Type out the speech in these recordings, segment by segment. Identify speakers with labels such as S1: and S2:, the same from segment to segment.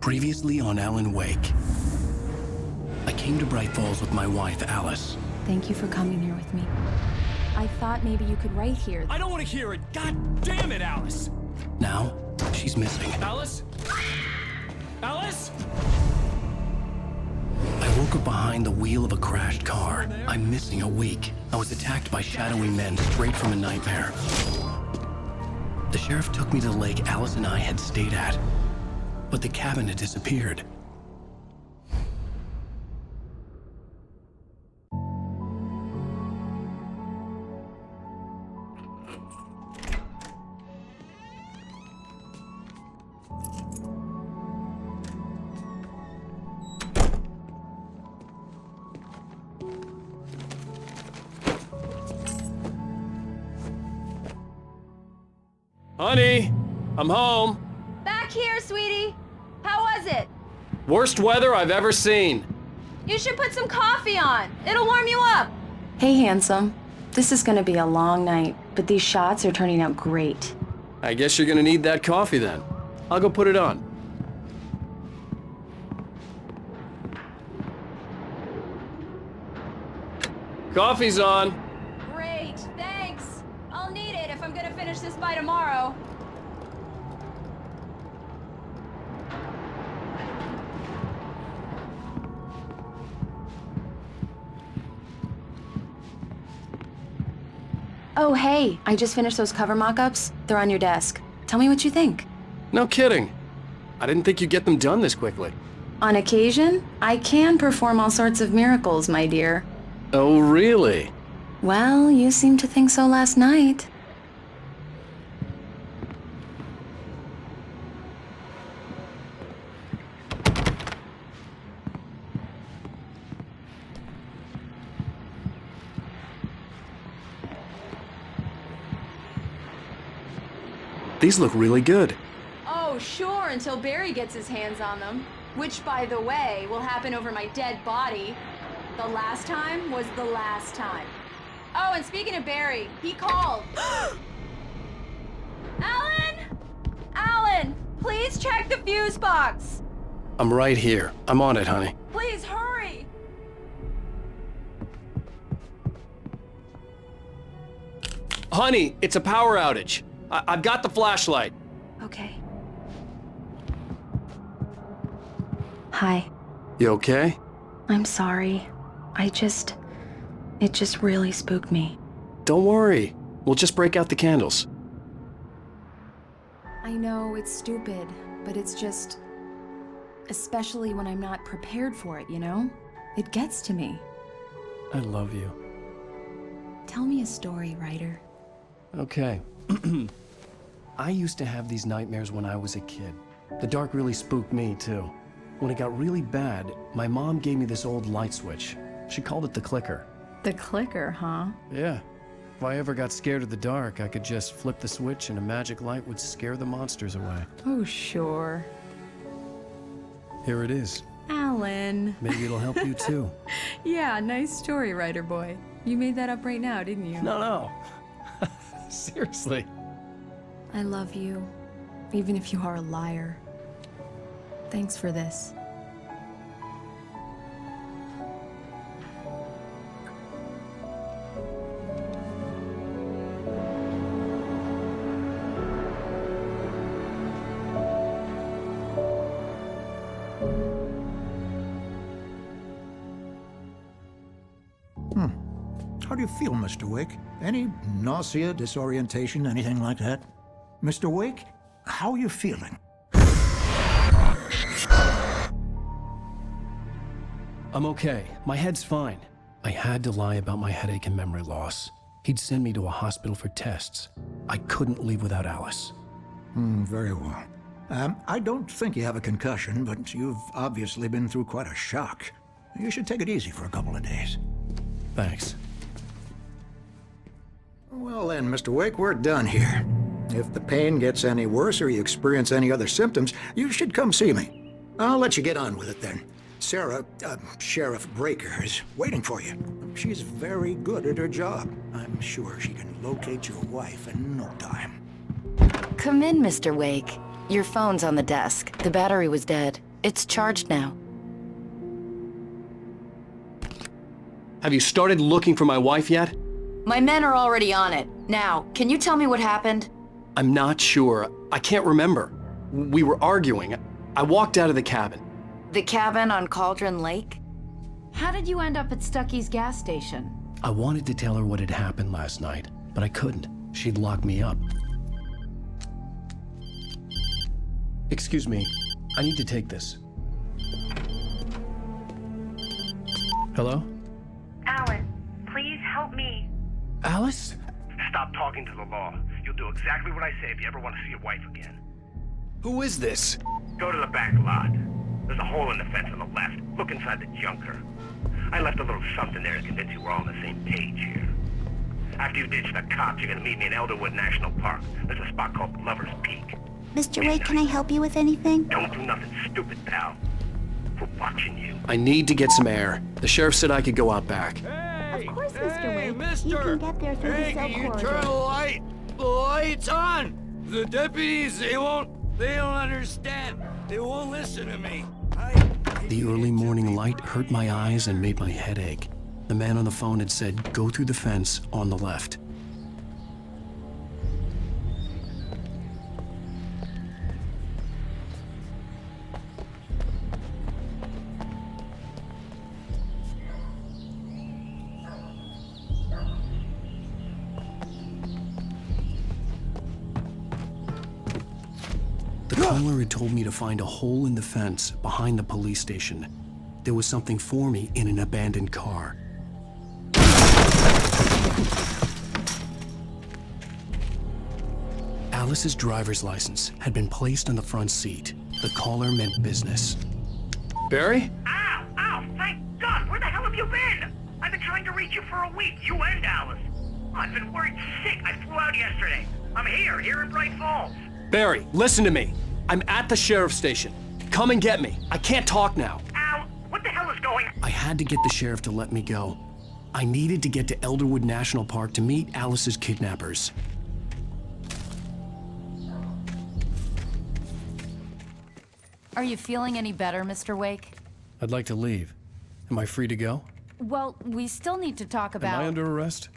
S1: Previously on Alan Wake. I came to Bright Falls with my wife, Alice.
S2: Thank you for coming here with me. I thought maybe you could write here.
S3: I don't want to hear it! God damn it, Alice!
S1: Now, she's missing.
S3: Alice? Alice?
S1: I woke up behind the wheel of a crashed car. I'm missing a week. I was attacked by shadowy men straight from a nightmare. The sheriff took me to the lake Alice and I had stayed at, but the cabin had disappeared.
S3: Honey, I'm home.
S4: Back here, sweetie. How was it?
S3: Worst weather I've ever seen.
S4: You should put some coffee on. It'll warm you up.
S2: Hey, handsome. This is gonna be a long night, but these shots are turning out great.
S3: I guess you're gonna need that coffee then. I'll go put it on. Coffee's on.
S4: Great, thanks. I'll need it if I'm gonna finish this by tomorrow.
S2: Oh, hey, I just finished those cover mock-ups. They're on your desk. Tell me what you think.
S3: No kidding. I didn't think you'd get them done this quickly.
S2: On occasion, I can perform all sorts of miracles, my dear.
S3: Oh, really?
S2: Well, you seemed to think so last night.
S3: These look really good.
S4: Oh, sure, until Barry gets his hands on them. Which, by the way, will happen over my dead body. The last time was the last time. Oh, and speaking of Barry, he called. Alan! Alan, please check the fuse box.
S1: I'm right here. I'm on it, honey.
S4: Please hurry.
S3: Honey, it's a power outage. I've got the flashlight.
S2: Okay. Hi.
S3: You okay?
S2: I'm sorry. It just really spooked me.
S3: Don't worry. We'll just break out the candles.
S2: I know it's stupid, but it's just... Especially when I'm not prepared for it, you know? It gets to me.
S1: I love you.
S2: Tell me a story, writer.
S1: Okay. I used to have these nightmares when I was a kid. The dark really spooked me, too. When it got really bad, my mom gave me this old light switch. She called it the clicker.
S2: The clicker, huh?
S1: Yeah. If I ever got scared of the dark, I could just flip the switch and a magic light would scare the monsters away.
S2: Oh, sure.
S1: Here it is.
S2: Alan.
S1: Maybe it'll help you, too.
S2: Yeah, nice story, writer boy. You made that up right now, didn't you?
S1: No. Seriously.
S2: I love you, even if you are a liar. Thanks for this.
S5: How do you feel, Mr. Wake? Any nausea, disorientation, anything like that? Mr. Wake, how are you feeling?
S1: I'm okay. My head's fine. I had to lie about my headache and memory loss. He'd send me to a hospital for tests. I couldn't leave without Alice.
S5: Very well. I don't think you have a concussion, but you've obviously been through quite a shock. You should take it easy for a couple of days.
S1: Thanks.
S5: Well then, Mr. Wake, we're done here. If the pain gets any worse or you experience any other symptoms, you should come see me. I'll let you get on with it then. Sarah, Sheriff Breaker, is waiting for you. She's very good at her job. I'm sure she can locate your wife in no time.
S6: Come in, Mr. Wake. Your phone's on the desk. The battery was dead. It's charged now.
S3: Have you started looking for my wife yet?
S6: My men are already on it. Now, can you tell me what happened?
S3: I'm not sure. I can't remember. We were arguing. I walked out of the cabin.
S6: The cabin on Cauldron Lake?
S2: How did you end up at Stucky's gas station?
S1: I wanted to tell her what had happened last night, but I couldn't. She'd locked me up. Excuse me, I need to take this. Hello?
S7: Alice, please help me.
S1: Alice?
S8: Stop talking to the law. You'll do exactly what I say if you ever want to see your wife again.
S3: Who is this?
S8: Go to the back lot. There's a hole in the fence on the left. Look inside the junker. I left a little something there to convince you we're all on the same page here. After you ditch the cops, you're gonna meet me in Elderwood National Park. There's a spot called Lover's Peak.
S7: Mr. Wake, can I help you with anything?
S8: Don't do nothing stupid, pal. We're watching you.
S3: I need to get some air. The sheriff said I could go out back.
S7: Of course, Mr. Wake. You can get there through the cell corridor.
S9: The light! The light's on! The deputies, they don't understand. They won't listen to me.
S1: The early morning light hurt my eyes and made my head ache. The man on the phone had said, go through the fence on the left. The caller had told me to find a hole in the fence behind the police station. There was something for me in an abandoned car. Alice's driver's license had been placed on the front seat. The caller meant business.
S3: Barry?
S8: Ow! Ow! Thank God! Where the hell have you been? I've been trying to reach you for a week. You and Alice. I've been worried sick. I flew out yesterday. I'm here in Bright Falls.
S3: Barry, listen to me. I'm at the sheriff's station. Come and get me. I can't talk now.
S8: Ow! What the hell is going on?
S1: I had to get the sheriff to let me go. I needed to get to Elderwood National Park to meet Alice's kidnappers.
S2: Are you feeling any better, Mr. Wake?
S1: I'd like to leave. Am I free to go?
S2: Well, we still need to talk about...
S1: Am I under arrest?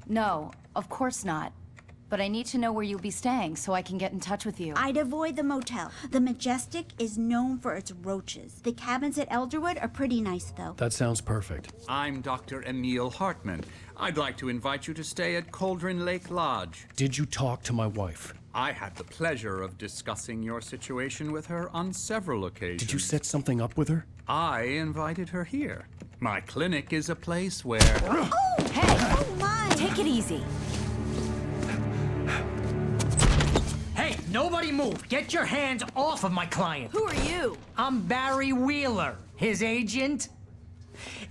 S2: No, of course not. But I need to know where you'll be staying so I can get in touch with you.
S7: I'd avoid the motel. The Majestic is known for its roaches. The cabins at Elderwood are pretty nice, though.
S1: That sounds perfect.
S10: I'm Dr. Emil Hartman. I'd like to invite you to stay at Cauldron Lake Lodge.
S1: Did you talk to my wife?
S10: I had the pleasure of discussing your situation with her on several occasions.
S1: Did you set something up with her?
S10: I invited her here. My clinic is a place where...
S7: Oh!
S2: Hey!
S7: Oh, my!
S2: Take it easy.
S9: Hey, nobody move! Get your hands off of my client!
S6: Who are you?
S9: I'm Barry Wheeler, his agent.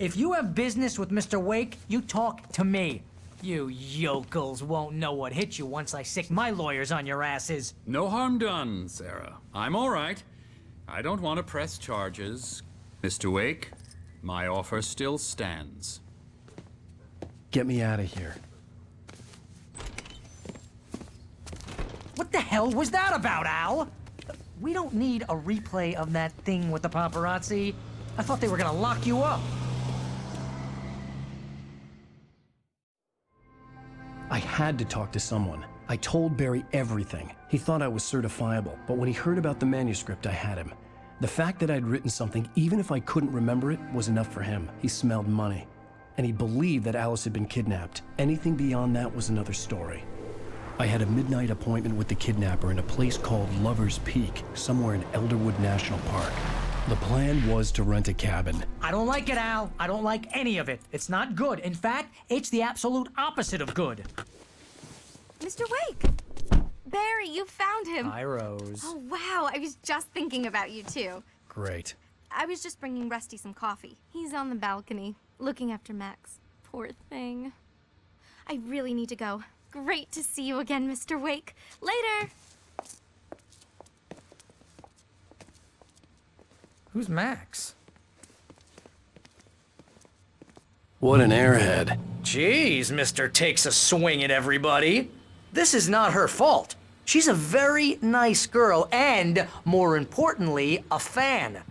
S9: If you have business with Mr. Wake, you talk to me. You yokels won't know what hit you once I sick my lawyers on your asses.
S10: No harm done, Sarah. I'm all right. I don't want to press charges. Mr. Wake, my offer still stands.
S1: Get me out of here.
S9: What the hell was that about, Al? We don't need a replay of that thing with the paparazzi. I thought they were gonna lock you up.
S1: I had to talk to someone. I told Barry everything. He thought I was certifiable, but when he heard about the manuscript, I had him. The fact that I'd written something, even if I couldn't remember it, was enough for him. He smelled money. And he believed that Alice had been kidnapped. Anything beyond that was another story. I had a midnight appointment with the kidnapper in a place called Lover's Peak, somewhere in Elderwood National Park. The plan was to rent a cabin.
S9: I don't like it, Al. I don't like any of it. It's not good. In fact, it's the absolute opposite of good.
S11: Mr. Wake! Barry, you found him!
S9: Hi, Rose.
S11: Oh, wow. I was just thinking about you, too.
S1: Great.
S11: I was just bringing Rusty some coffee. He's on the balcony, looking after Max. Poor thing. I really need to go. Great to see you again, Mr. Wake. Later!
S9: Who's Max?
S3: What an airhead.
S9: Jeez, Mr. Takes a swing at everybody. This is not her fault. She's a very nice girl and, more importantly, a fan.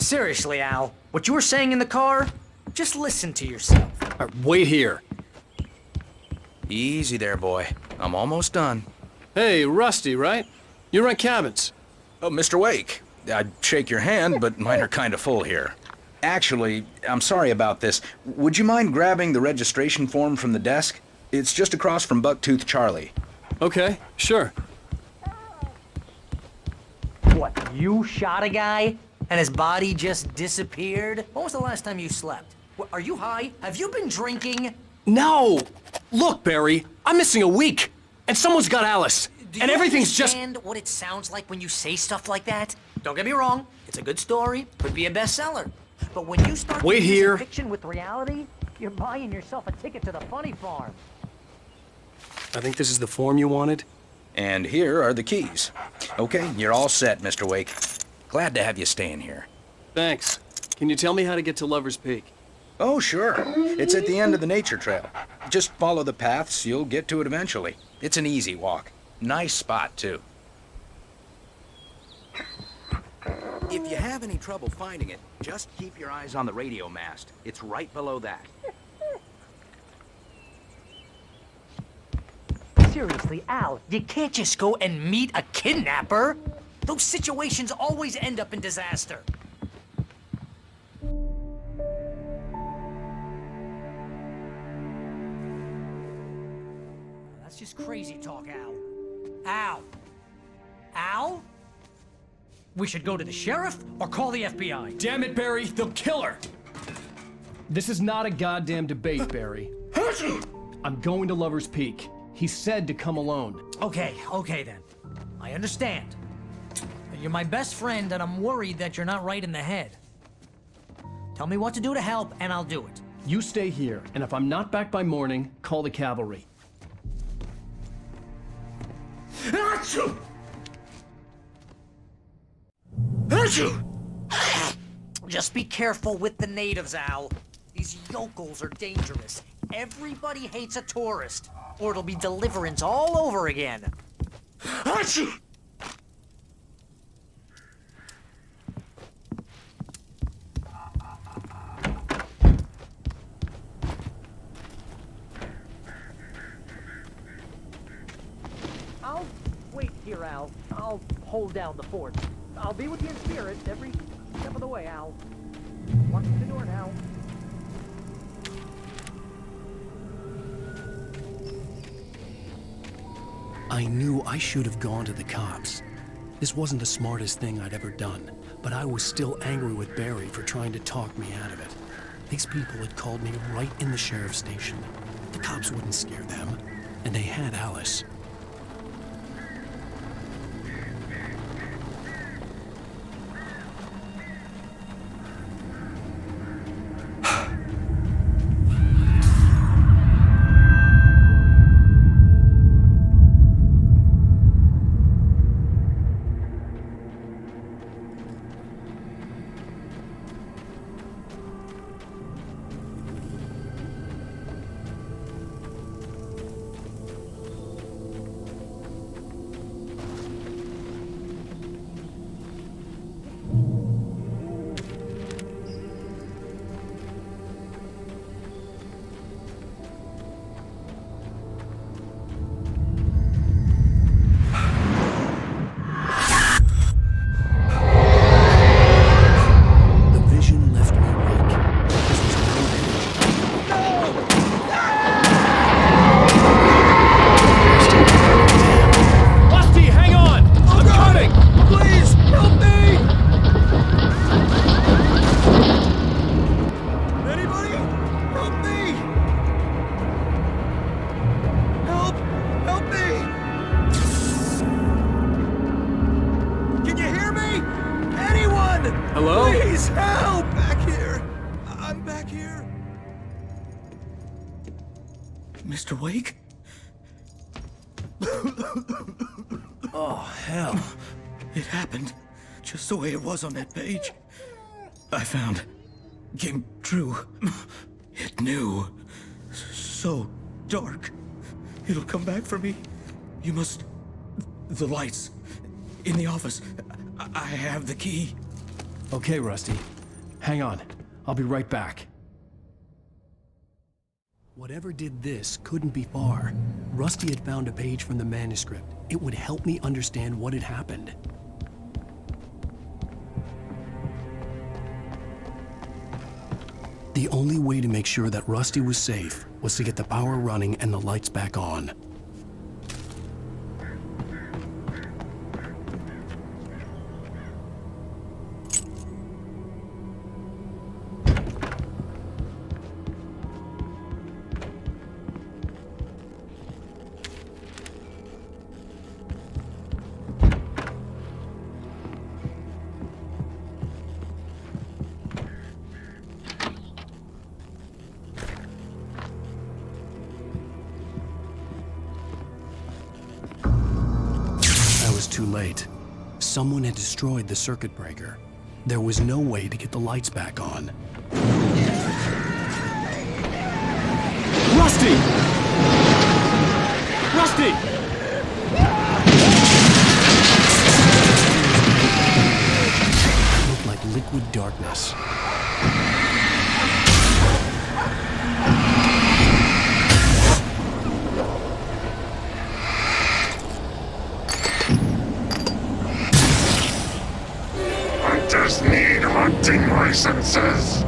S9: Seriously, Al, what you were saying in the car, just listen to yourself.
S3: All right, wait here.
S12: Easy there, boy. I'm almost done.
S3: Hey, Rusty, right? You rent cabins.
S12: Oh, Mr. Wake. I'd shake your hand, but mine are kind of full here. Actually, I'm sorry about this. Would you mind grabbing the registration form from the desk? It's just across from Bucktooth Charlie.
S3: Okay, sure.
S9: What, you shot a guy and his body just disappeared? When was the last time you slept? What, are you high? Have you been drinking?
S3: No! Look, Barry, I'm missing a week, and someone's got Alice, and everything's just...
S9: Do you understand what it sounds like when you say stuff like that? Don't get me wrong, it's a good story, could be a bestseller. But when you start
S3: Wait
S9: confusing
S3: here.
S9: fiction with reality, you're buying yourself a ticket to the funny farm.
S3: I think this is the form you wanted.
S12: And here are the keys. Okay, you're all set, Mr. Wake. Glad to have you staying here.
S3: Thanks. Can you tell me how to get to Lover's Peak?
S12: Oh, sure. It's at the end of the nature trail. Just follow the paths, you'll get to it eventually. It's an easy walk. Nice spot, too. If you have any trouble finding it, just keep your eyes on the radio mast. It's right below that.
S9: Seriously, Al, you can't just go and meet a kidnapper. Those situations always end up in disaster. That's just crazy talk, Al. Al? Al? We should go to the sheriff or call the FBI.
S3: Damn it, Barry, they'll kill her! This is not a goddamn debate, Barry. I'm going to Lover's Peak. He said to come alone.
S9: Okay then. I understand. You're my best friend, and I'm worried that you're not right in the head. Tell me what to do to help, and I'll do it.
S3: You stay here, and if I'm not back by morning, call the cavalry.
S9: Achoo! Just be careful with the natives, Al. These yokels are dangerous. Everybody hates a tourist, or it'll be Deliverance all over again. Achoo! I'll wait here, Al. I'll hold down the fort. I'll be with you in spirit every step of the way, Al. Watch the door now.
S1: I knew I should have gone to the cops. This wasn't the smartest thing I'd ever done, but I was still angry with Barry for trying to talk me out of it. These people had called me right in the sheriff's station. The cops wouldn't scare them, and they had Alice.
S13: Mr. Wake?
S1: Oh, hell.
S13: It happened just the way it was on that page. I found. Came true. It knew. So dark. It'll come back for me. You must... The lights. In the office. I have the key.
S3: Okay, Rusty. Hang on. I'll be right back. Whatever did this couldn't be far. Rusty had found a page from the manuscript. It would help me understand what had happened. The only way to make sure that Rusty was safe was to get the power running and the lights back on. Too late. Someone had destroyed the circuit breaker. There was no way to get the lights back on. Rusty! Rusty! It looked like liquid darkness.
S14: Need hunting licenses.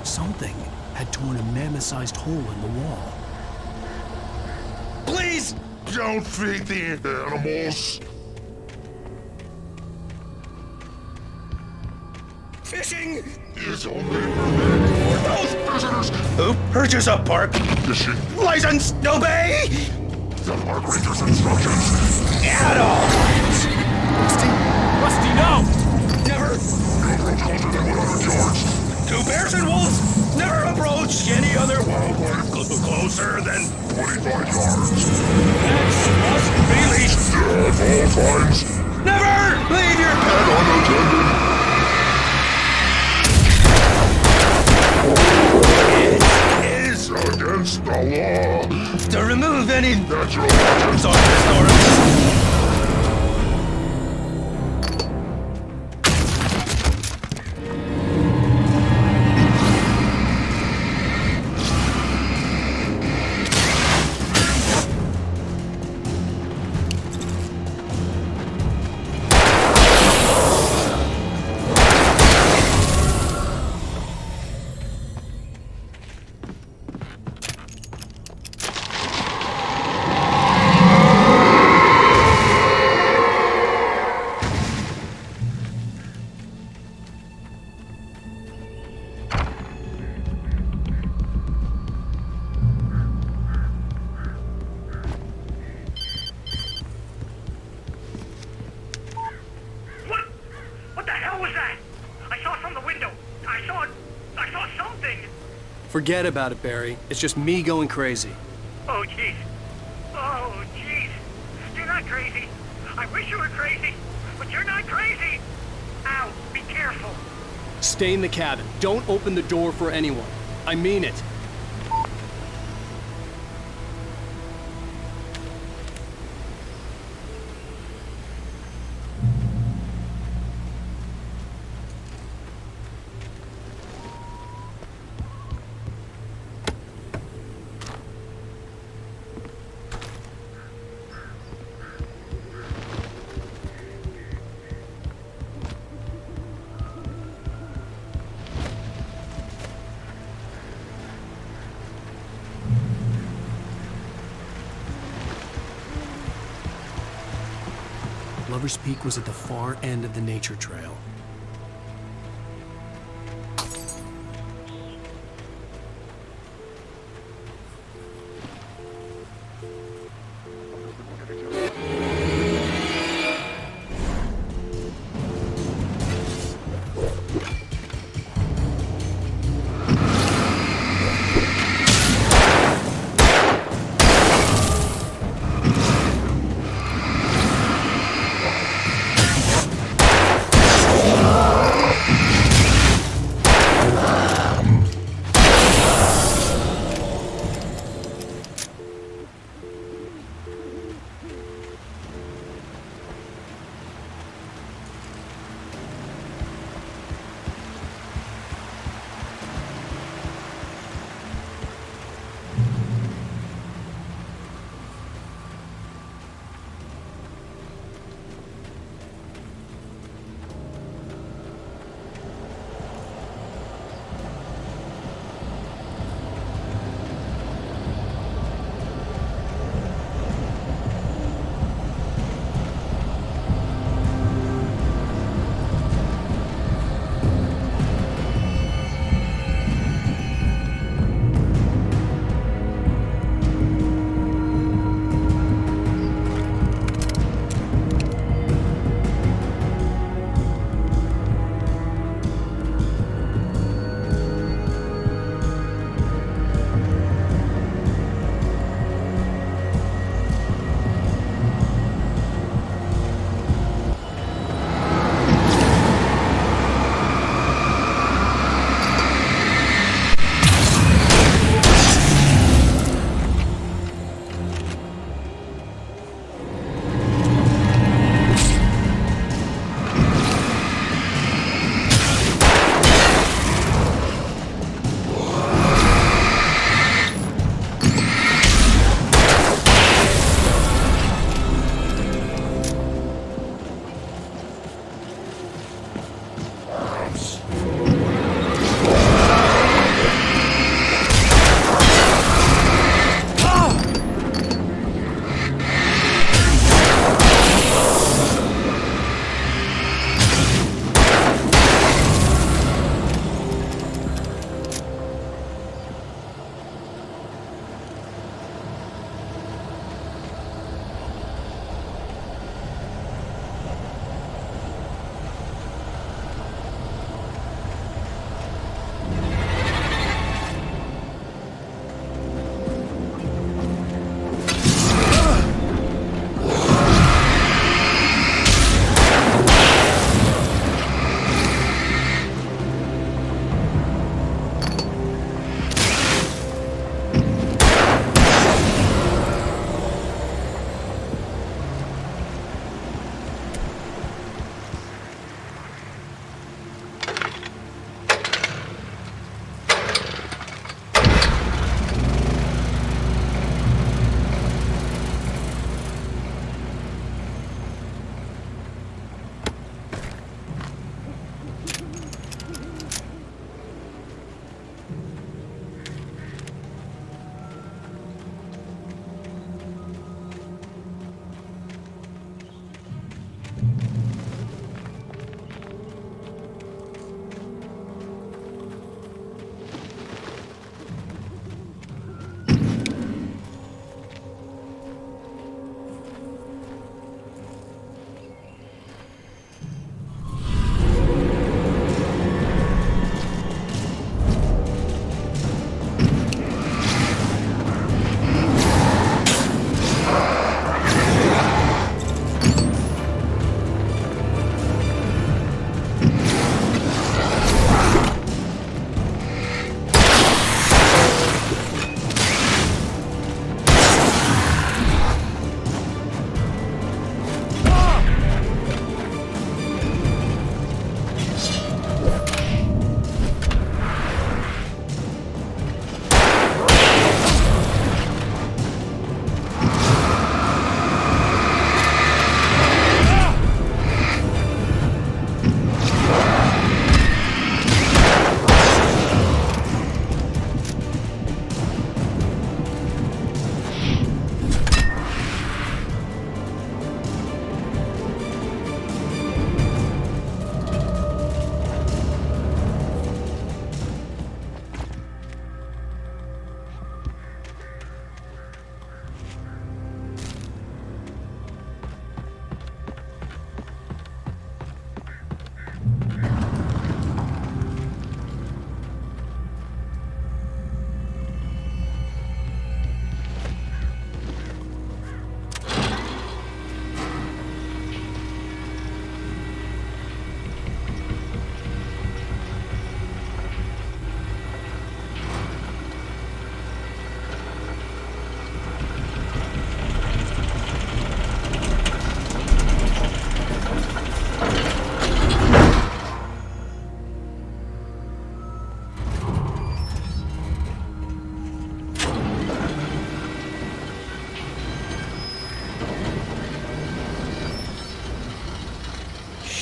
S3: Something had torn a mammoth-sized hole in the wall.
S14: Please don't feed the animals.
S12: Fishing
S14: is only permitted for those prisoners
S12: who purchase a park
S14: fishing
S12: license. Obey
S14: the park ranger's instructions
S12: at all times.
S3: Rusty, no!
S14: Never approach closer than 100 yards.
S12: 2 bears and wolves never approach any other
S14: wildlife
S12: closer than
S14: 25 yards.
S12: Pets must be leashed
S14: at all times.
S12: Never leave your pet
S14: unattended.
S12: It is
S14: against the law
S12: to remove any
S14: natural weapons
S12: on this door.
S3: Forget about it, Barry. It's just me going crazy.
S8: Oh, jeez. Oh, jeez. You're not crazy. I wish you were crazy, but you're not crazy. Ow, be careful.
S3: Stay in the cabin. Don't open the door for anyone. I mean it. Lover's Peak was at the far end of the nature trail.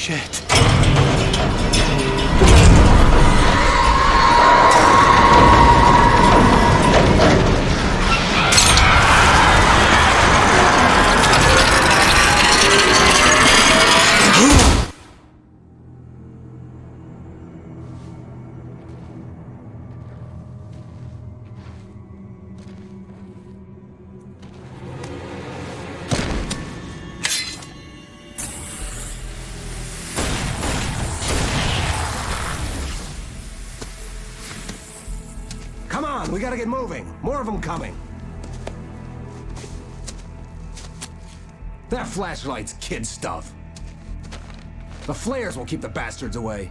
S15: Shit.
S16: Come on, we gotta get moving. More of them coming. That flashlight's kid stuff. The flares will keep the bastards away.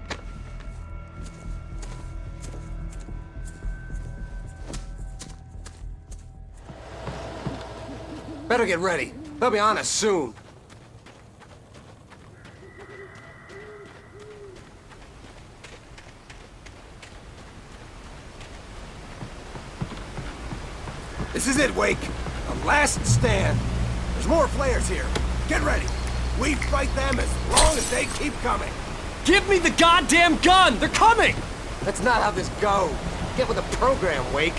S16: Better get ready. They'll be on us soon. This is it, Wake. The last stand. There's more flares here. Get ready. We fight them as long as they keep coming.
S3: Give me the goddamn gun! They're coming!
S16: That's not how this goes. Get with the program, Wake.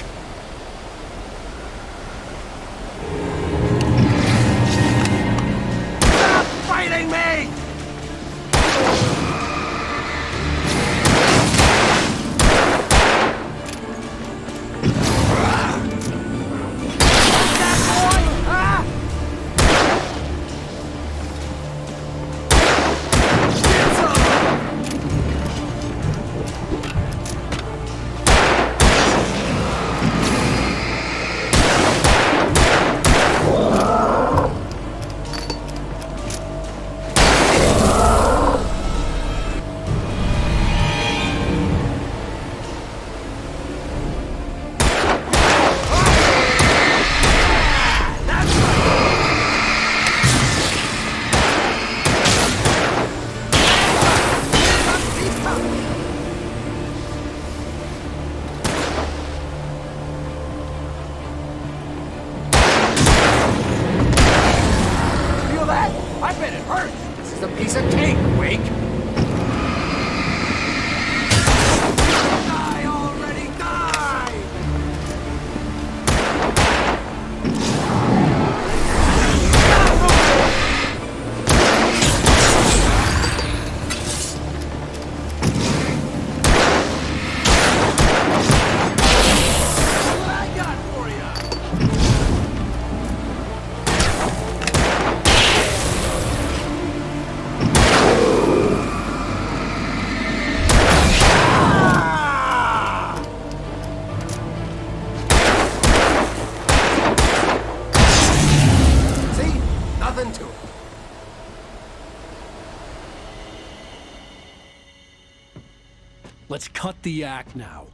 S16: Stop fighting me!
S3: Let's cut the act now.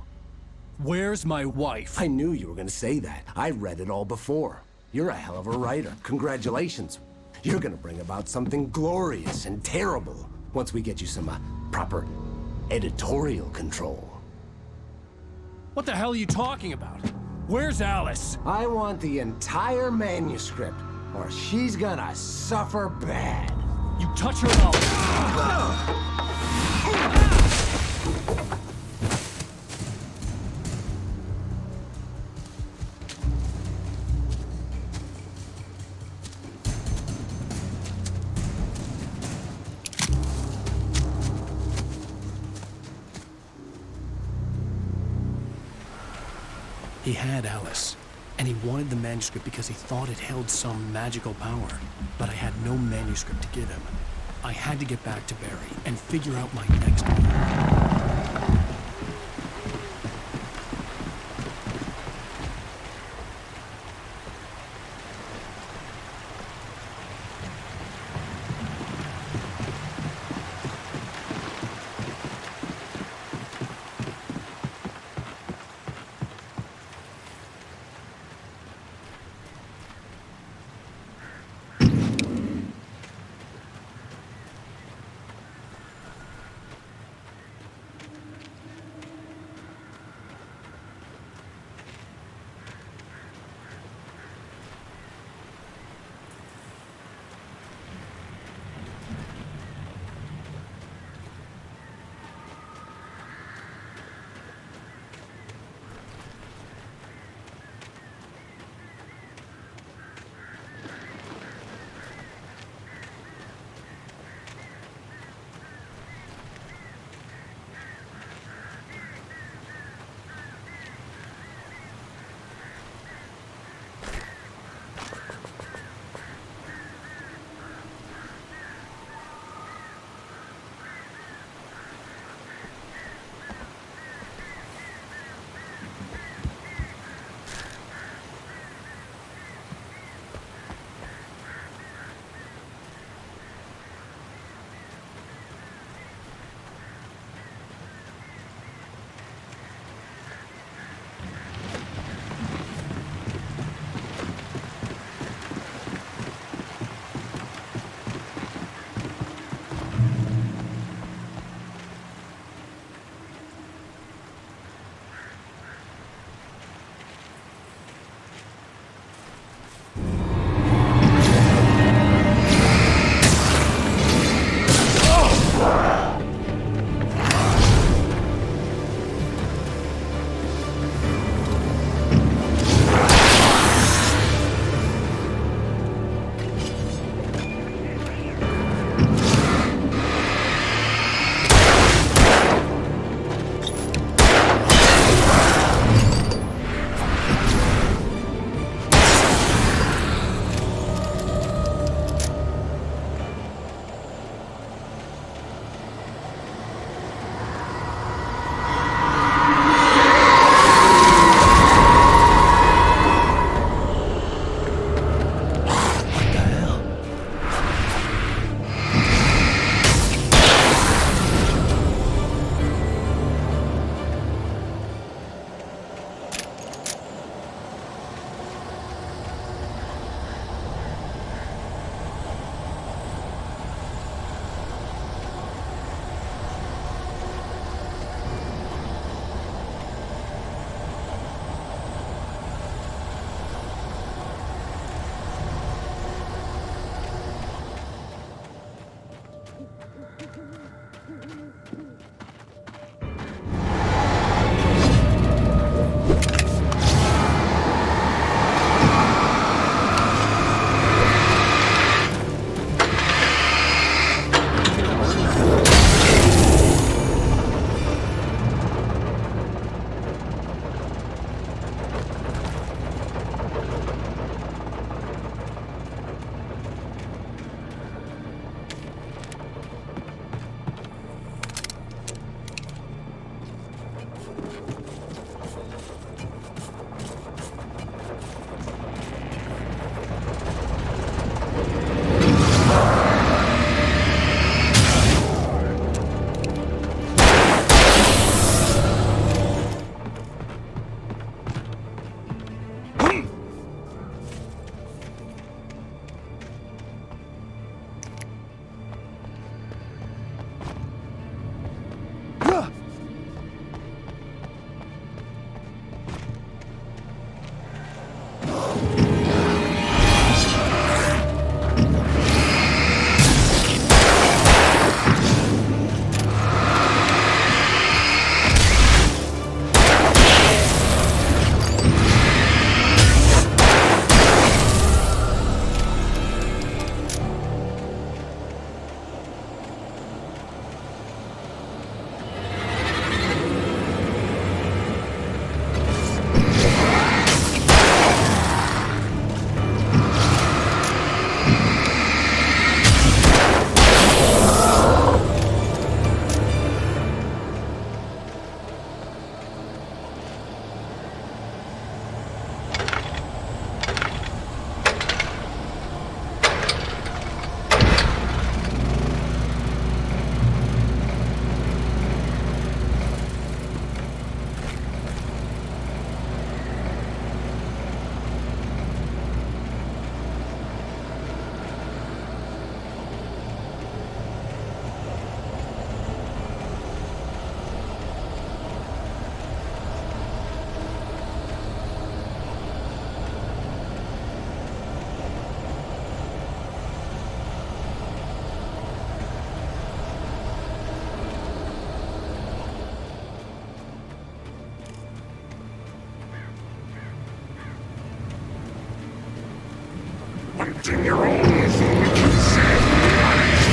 S3: Where's my wife?
S16: I knew you were gonna say that. I read it all before. You're a hell of a writer. Congratulations. You're gonna bring about something glorious and terrible once we get you some proper editorial control.
S3: What the hell are you talking about? Where's Alice?
S16: I want the entire manuscript, or she's gonna suffer bad.
S3: You touch her mouth.
S1: He had Alice, and he wanted the manuscript because he thought it held some magical power. But I had no manuscript to give him. I had to get back to Barry and figure out my next move.
S14: Hunting your own food to save lives.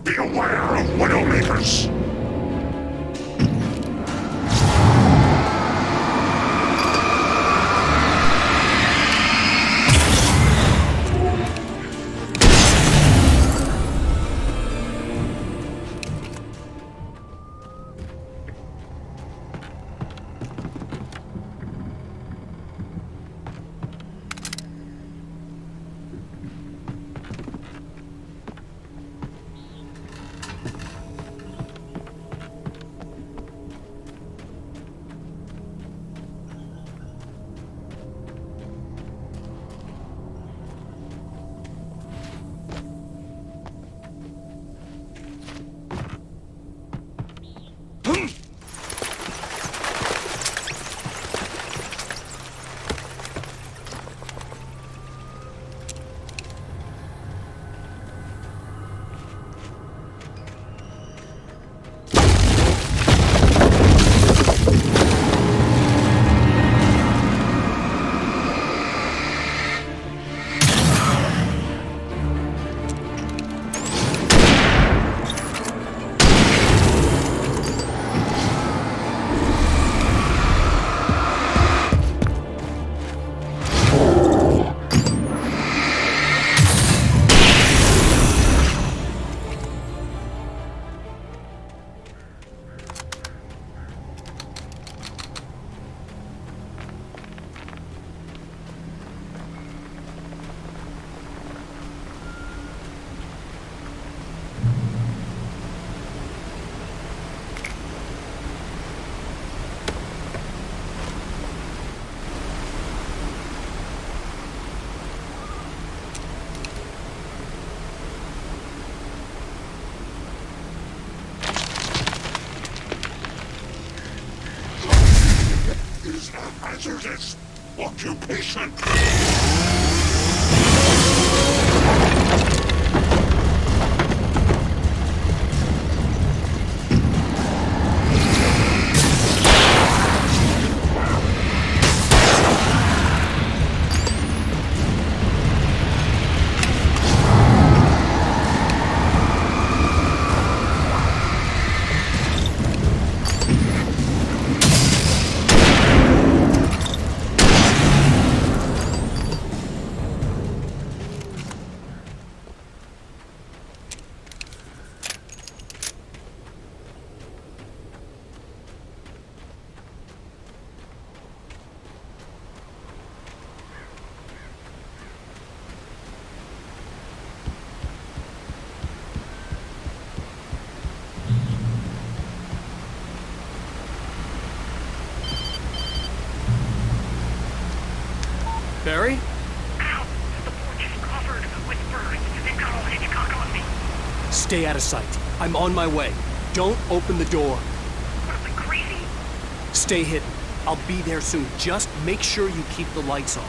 S14: Beware of Widowmakers! is a hazardous occupation.
S3: Barry?
S8: Ow! The porch is covered with birds. They've got all Hitchcock on me.
S3: Stay out of sight. I'm on my way. Don't open the door.
S8: What am I, crazy?
S3: Stay hidden. I'll be there soon. Just make sure you keep the lights on.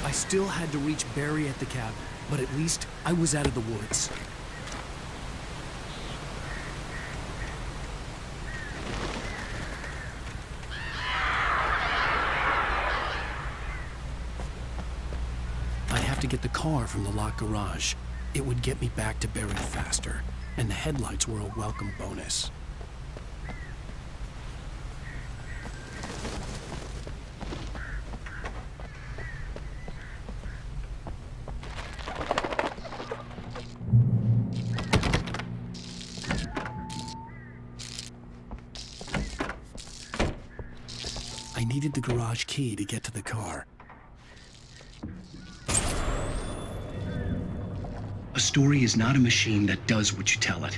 S3: I still had to reach Barry at the cabin, but at least I was out of the woods. I'd have to get the car from the locked garage. It would get me back to Barry faster, and the headlights were a welcome bonus. I needed the garage key to get to the car.
S1: A story is not a machine that does what you tell it.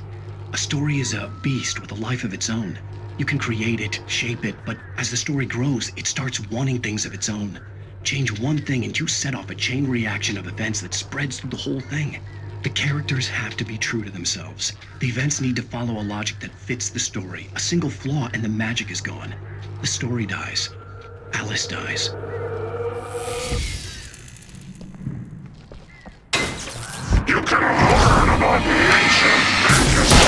S1: A story is a beast with a life of its own. You can create it, shape it, but as the story grows, it starts wanting things of its own. Change one thing and you set off a chain reaction of events that spreads through the whole thing. The characters have to be true to themselves. The events need to follow a logic that fits the story. A single flaw and the magic is gone. The story dies. Alice dies.
S14: You can learn about the ancient majesty.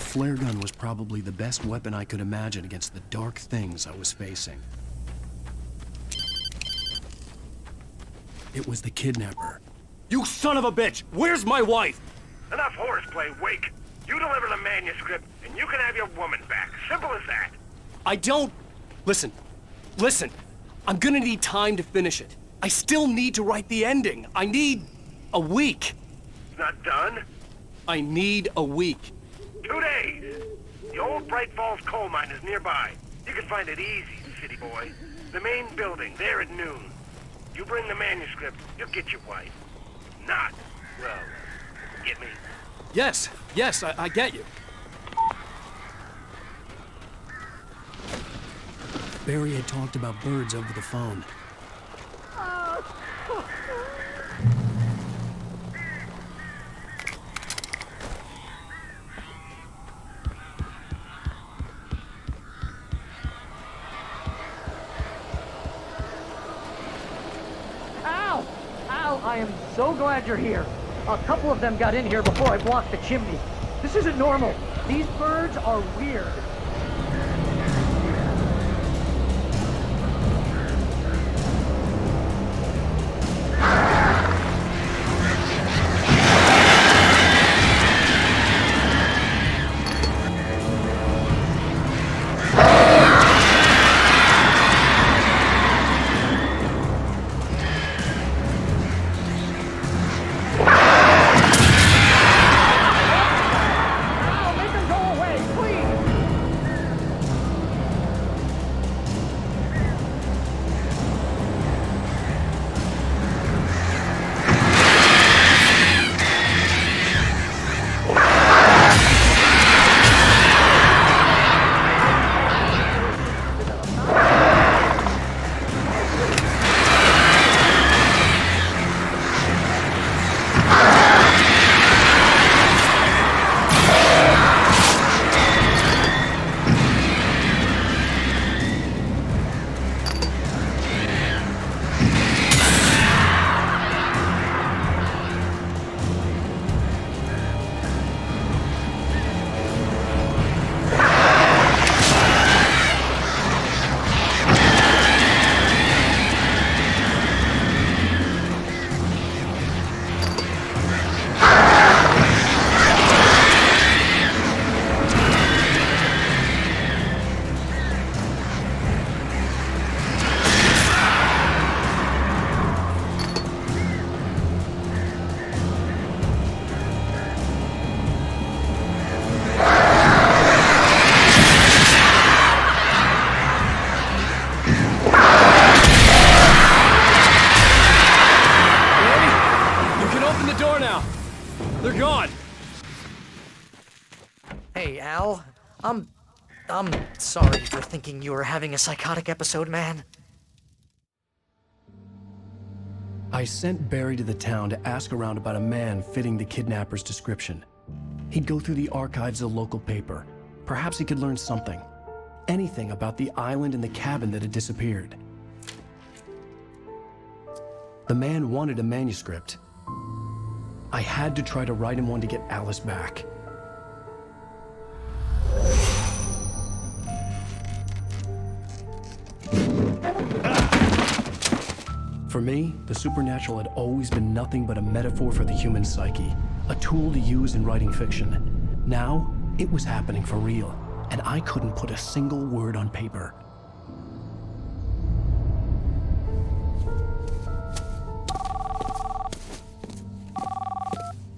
S1: flare gun was probably the best weapon I could imagine against the dark things I was facing. It was the kidnapper.
S15: You son of a bitch! Where's my wife?
S8: Enough horseplay, Wake. You deliver the manuscript, and you can have your woman back. Simple as that.
S15: I don't... Listen. I'm gonna need time to finish it. I still need to write the ending. I need a week.
S8: It's not done?
S15: I need a week.
S8: 2 days. The old Bright Falls coal mine is nearby. You can find it easy, city boy. The main building, there at noon. You bring the manuscript, you'll get your wife. Not, well, get me?
S15: Yes, I get you.
S1: Barry had talked about birds over the phone.
S9: Al, I am so glad you're here. A couple of them got in here before I blocked the chimney. This isn't normal. These birds are weird.
S15: They're gone!
S9: Hey, Al. I'm sorry for thinking you were having a psychotic episode, man.
S1: I sent Barry to the town to ask around about a man fitting the kidnapper's description. He'd go through the archives of the local paper. Perhaps he could learn something. Anything about the island and the cabin that had disappeared. The man wanted a manuscript. I had to try to write him one to get Alice back. For me, the supernatural had always been nothing but a metaphor for the human psyche, a tool to use in writing fiction. Now, it was happening for real, and I couldn't put a single word on paper.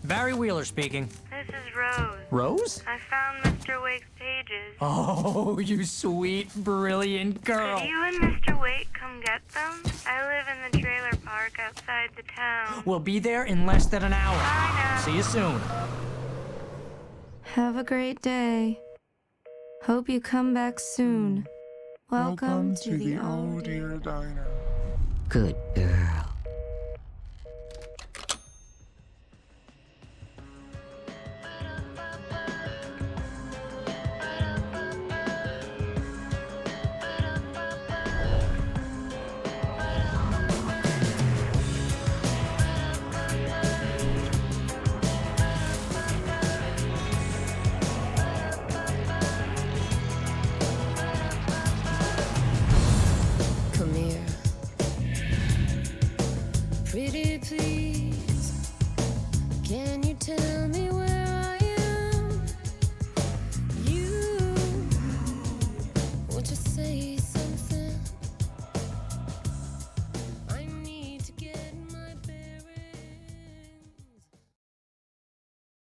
S9: Barry Wheeler speaking.
S17: This is Rose.
S9: Rose?
S17: I found Mr. Wake's pages.
S9: Oh, you sweet, brilliant girl.
S17: Could you and Mr. Wake come get them? I live in the trailer park outside the town.
S9: We'll be there in less than an hour.
S17: Bye now.
S9: See you soon.
S11: Have a great day. Hope you come back soon. Welcome to the Old Dear
S18: Diner.
S16: Good girl.